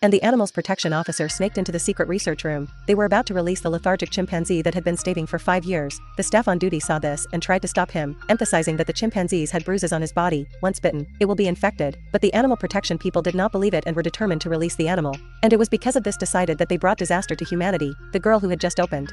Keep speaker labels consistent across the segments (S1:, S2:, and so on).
S1: and the animal's protection officer snaked into the secret research room. They were about to release the lethargic chimpanzee that had been staving for 5 years. The staff on duty saw this and tried to stop him, emphasizing that the chimpanzees had bruises on his body. Once bitten, it will be infected. But the animal protection people did not believe it and were determined to release the animal. And it was because of this decided that they brought disaster to humanity. The girl who had just opened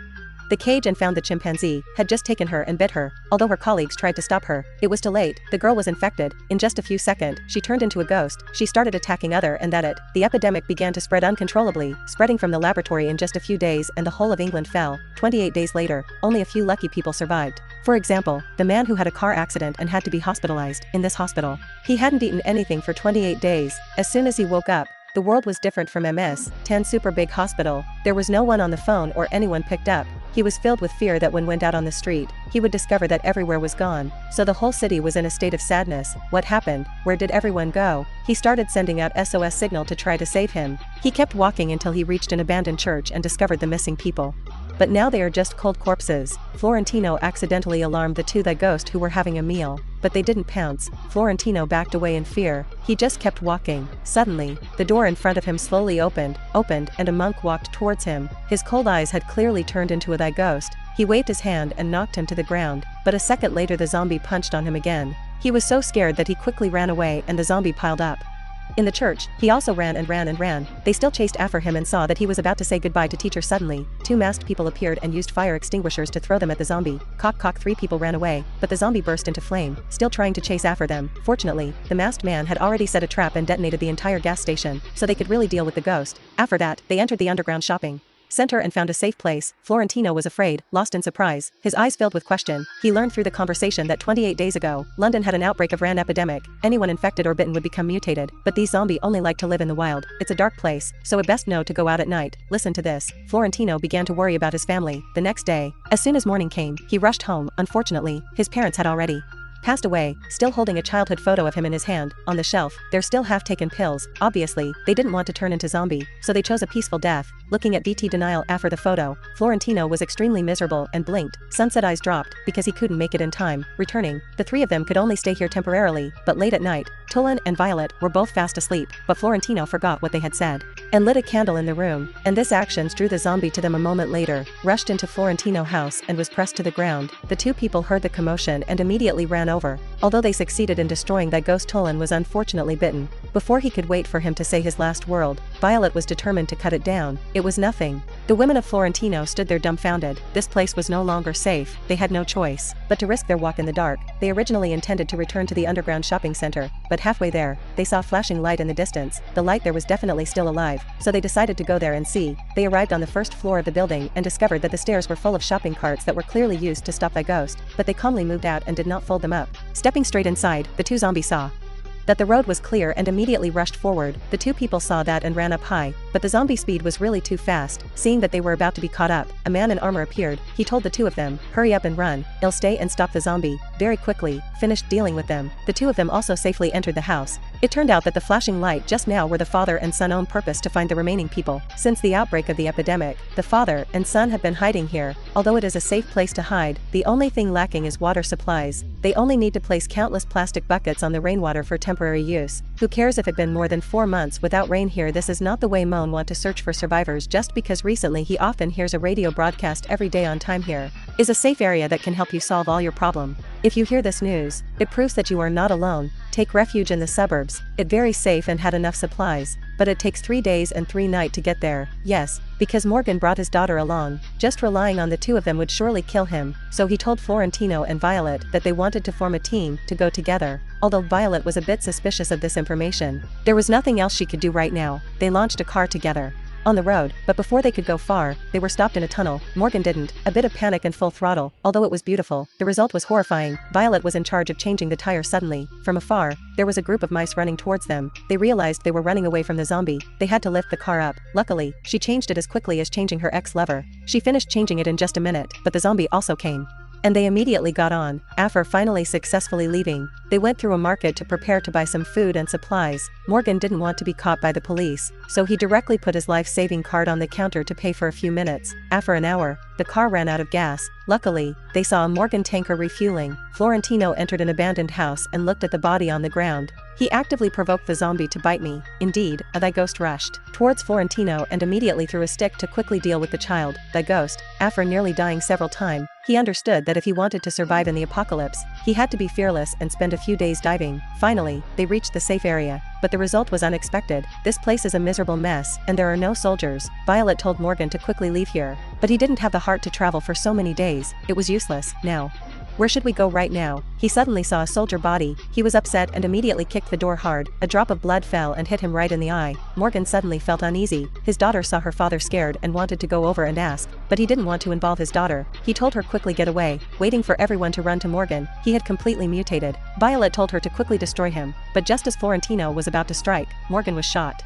S1: the cage and found the chimpanzee had just taken her and bit her. Although her colleagues tried to stop her, it was too late. The girl was infected. In just a few seconds, she turned into a ghost. She started attacking the epidemic began to spread uncontrollably, spreading from the laboratory in just a few days, and the whole of England fell. 28 days later, only a few lucky people survived. For example, the man who had a car accident and had to be hospitalized. In this hospital, he hadn't eaten anything for 28 days. As soon as he woke up, the world was different from MS-10 super big hospital. There was no one on the phone or anyone picked up. He was filled with fear that when went out on the street, he would discover that everywhere was gone. So the whole city was in a state of sadness. What happened? Where did everyone go? He started sending out SOS signal to try to save him. He kept walking until he reached an abandoned church and discovered the missing people. But now they are just cold corpses. Florentino accidentally alarmed the two ghosts who were having a meal. But they didn't pounce. Florentino backed away in fear. He just kept walking. Suddenly, the door in front of him slowly opened, and a monk walked towards him. His cold eyes had clearly turned into a ghost. He waved his hand and knocked him to the ground. But a second later the zombie punched on him again. He was so scared that he quickly ran away and the zombie piled up. In the church, he also ran and ran. They still chased after him and saw that he was about to say goodbye to teacher. Suddenly, two masked people appeared and used fire extinguishers to throw them at the zombie. Cock, 3 people ran away, but the zombie burst into flame, still trying to chase after them. Fortunately, the masked man had already set a trap and detonated the entire gas station, so they could really deal with the ghost. After that, they entered the underground shopping center and found a safe place. Florentino was afraid, lost in surprise, his eyes filled with question. He learned through the conversation that 28 days ago, London had an outbreak of ran epidemic. Anyone infected or bitten would become mutated, but these zombies only like to live in the wild. It's a dark place, so it best know to go out at night. Listen to this. Florentino began to worry about his family. The next day, as soon as morning came, he rushed home. Unfortunately, his parents had already passed away, still holding a childhood photo of him in his hand. On the shelf, they're still half-taken pills. Obviously, they didn't want to turn into zombie, so they chose a peaceful death. Looking at VT denial after the photo, Florentino was extremely miserable and blinked. Sunset eyes dropped, because he couldn't make it in time. Returning, the three of them could only stay here temporarily, but late at night, Tolan and Violet were both fast asleep, but Florentino forgot what they had said and lit a candle in the room, and this action drew the zombie to them a moment later, rushed into Florentino's house and was pressed to the ground. The two people heard the commotion and immediately ran over. Although they succeeded in destroying that ghost, Tolan was unfortunately bitten. Before he could wait for him to say his last word, Violet was determined to cut it down. It was nothing. The women of Florentino stood there dumbfounded. This place was no longer safe. They had no choice but to risk their walk in the dark. They originally intended to return to the underground shopping center, but halfway there, they saw flashing light in the distance. The light there was definitely still alive, so they decided to go there and see. They arrived on the first floor of the building and discovered that the stairs were full of shopping carts that were clearly used to stop the ghost, but they calmly moved out and did not fold them up. Stepping straight inside, the two zombies saw that the road was clear and immediately rushed forward. The two people saw that and ran up high, but the zombie speed was really too fast. Seeing that they were about to be caught up, a man in armor appeared. He told the two of them, "Hurry up and run. I'll stay and stop the zombie." Very quickly, finished dealing with them, the two of them also safely entered the house. It turned out that the flashing light just now were the father and son own purpose to find the remaining people. Since the outbreak of the epidemic, the father and son have been hiding here. Although it is a safe place to hide, the only thing lacking is water supplies. They only need to place countless plastic buckets on the rainwater for temporary use. Who cares if it been more than 4 months without rain here? This is not the way Moan want to search for survivors just because recently he often hears a radio broadcast every day on time. Here is a safe area that can help you solve all your problem. If you hear this news, it proves that you are not alone. Take refuge in the suburbs. It's very safe and had enough supplies, but it takes 3 days and 3 nights to get there. Yes, because Morgan brought his daughter along. Just relying on the two of them would surely kill him, so he told Florentino and Violet that they wanted to form a team to go together. Although Violet was a bit suspicious of this information, there was nothing else she could do right now. They launched a car together on the road, but before they could go far, they were stopped in a tunnel. Morgan didn't. A bit of panic and full throttle. Although it was beautiful, the result was horrifying. Violet was in charge of changing the tire. Suddenly, from afar, there was a group of mice running towards them. They realized they were running away from the zombie. They had to lift the car up. Luckily, she changed it as quickly as changing her X lever. She finished changing it in just a minute, but the zombie also came, and they immediately got on. After finally successfully leaving, they went through a market to prepare to buy some food and supplies. Morgan didn't want to be caught by the police, so he directly put his life-saving card on the counter to pay for a few minutes. After an hour, the car ran out of gas. Luckily, they saw a Morgan tanker refueling. Florentino entered an abandoned house and looked at the body on the ground. He actively provoked the zombie to bite me. Indeed, the ghost rushed towards Florentino and immediately threw a stick to quickly deal with the child. The ghost, after nearly dying several times, he understood that if he wanted to survive in the apocalypse, he had to be fearless and spend a few days diving. Finally, they reached the safe area. But the result was unexpected. This place is a miserable mess, and there are no soldiers. Violet told Morgan to quickly leave here. But he didn't have the heart to travel for so many days. It was useless. Now, where should we go right now? He suddenly saw a soldier body. He was upset and immediately kicked the door hard. A drop of blood fell and hit him right in the eye. Morgan suddenly felt uneasy. His daughter saw her father scared and wanted to go over and ask, but he didn't want to involve his daughter. He told her quickly get away, waiting for everyone to run to Morgan. He had completely mutated. Violet told her to quickly destroy him, but just as Florentino was about to strike, Morgan was shot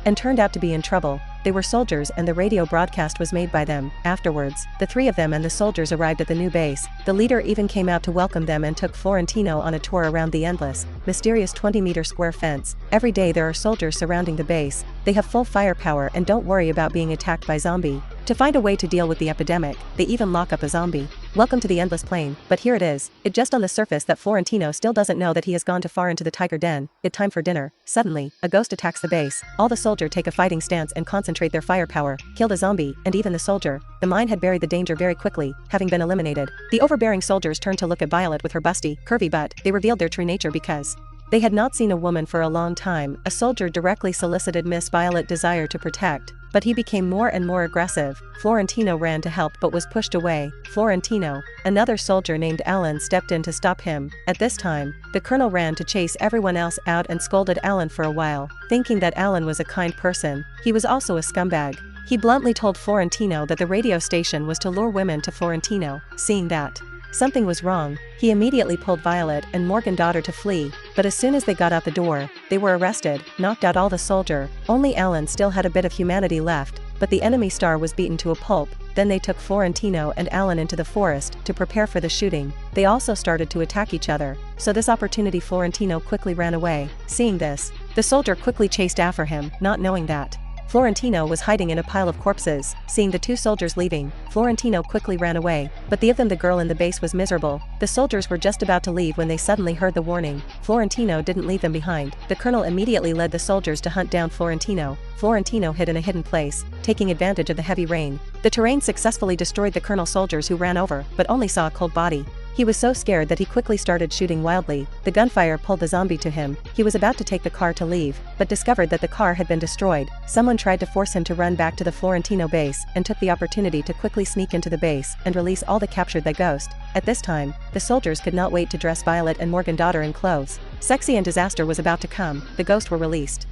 S1: and turned out to be in trouble. They were soldiers and the radio broadcast was made by them. Afterwards, the three of them and the soldiers arrived at the new base. The leader even came out to welcome them and took Florentino on a tour around the endless, mysterious 20-meter square fence. Every day there are soldiers surrounding the base. They have full firepower and don't worry about being attacked by zombie. To find a way to deal with the epidemic, they even lock up a zombie. Welcome to the endless plain, but here it is. It just on the surface that Florentino still doesn't know that he has gone too far into the tiger den. It's time for dinner. Suddenly, a ghost attacks the base. All the soldiers take a fighting stance and concentrate their firepower, kill the zombie, and even the soldier. The mine had buried the danger very quickly, having been eliminated. The overbearing soldiers turned to look at Violet with her busty, curvy butt. They revealed their true nature because they had not seen a woman for a long time. A soldier directly solicited Miss Violet's desire to protect, but he became more and more aggressive. Florentino ran to help but was pushed away. Florentino, another soldier named Alan, stepped in to stop him. At this time, the colonel ran to chase everyone else out and scolded Alan for a while, thinking that Alan was a kind person. He was also a scumbag. He bluntly told Florentino that the radio station was to lure women to Florentino. Seeing that something was wrong, he immediately pulled Violet and Morgan's daughter to flee, but as soon as they got out the door, they were arrested, knocked out all the soldier. Only Alan still had a bit of humanity left, but the enemy star was beaten to a pulp. Then they took Florentino and Alan into the forest to prepare for the shooting. They also started to attack each other, so this opportunity Florentino quickly ran away. Seeing this, the soldier quickly chased after him, not knowing that Florentino was hiding in a pile of corpses. Seeing the two soldiers leaving, Florentino quickly ran away, but the girl in the base was miserable. The soldiers were just about to leave when they suddenly heard the warning. Florentino didn't leave them behind. The colonel immediately led the soldiers to hunt down Florentino. Florentino hid in a hidden place, taking advantage of the heavy rain. The terrain successfully destroyed the colonel's soldiers who ran over, but only saw a cold body. He was so scared that he quickly started shooting wildly. The gunfire pulled the zombie to him. He was about to take the car to leave, but discovered that the car had been destroyed. Someone tried to force him to run back to the Florentino base and took the opportunity to quickly sneak into the base and release all the captured the ghost. At this time, the soldiers could not wait to dress Violet and Morgan's daughter in clothes. Sexy and disaster was about to come. The ghosts were released,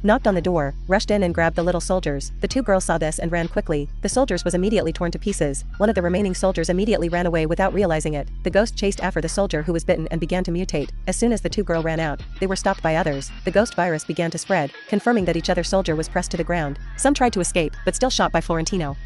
S1: knocked on the door, rushed in and grabbed the little soldiers. The two girls saw this and ran quickly. The soldiers was immediately torn to pieces. One of the remaining soldiers immediately ran away without realizing it. The ghost chased after the soldier who was bitten and began to mutate. As soon as the two girls ran out, they were stopped by others. The ghost virus began to spread, confirming that each other soldier was pressed to the ground. Some tried to escape, but still shot by Florentino.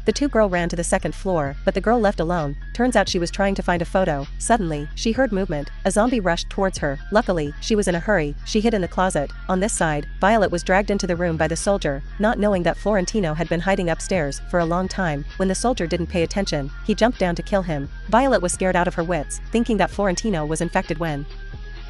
S1: The two girls ran to the second floor, but the girl left alone. Turns out she was trying to find a photo. Suddenly, she heard movement. A zombie rushed towards her. Luckily, she was in a hurry. She hid in the closet. On this side, Violet was dragged into the room by the soldier, not knowing that Florentino had been hiding upstairs for a long time. When the soldier didn't pay attention, he jumped down to kill him. Violet was scared out of her wits, thinking that Florentino was infected when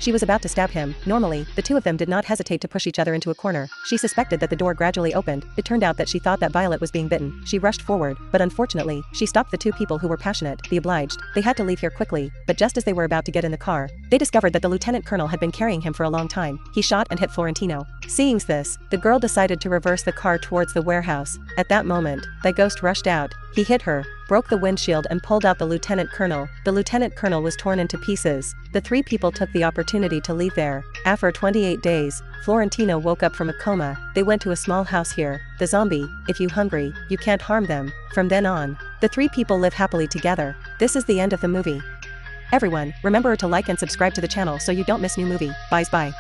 S1: she was about to stab him. Normally, the two of them did not hesitate to push each other into a corner. She suspected that the door gradually opened. It turned out that she thought that Violet was being bitten. She rushed forward, but unfortunately, she stopped the two people who were passionate. Be obliged. They had to leave here quickly, but just as they were about to get in the car, they discovered that the lieutenant colonel had been carrying him for a long time. He shot and hit Florentino. Seeing this, the girl decided to reverse the car towards the warehouse. At that moment, the ghost rushed out. He hit her, broke the windshield and pulled out the lieutenant colonel. The lieutenant colonel was torn into pieces. The three people took the opportunity to leave there. After 28 days, Florentino woke up from a coma. They went to a small house here. The zombie, if you hungry, you can't harm them. From then on, the three people live happily together. This is the end of the movie. Everyone, remember to like and subscribe to the channel so you don't miss new movie. Bye.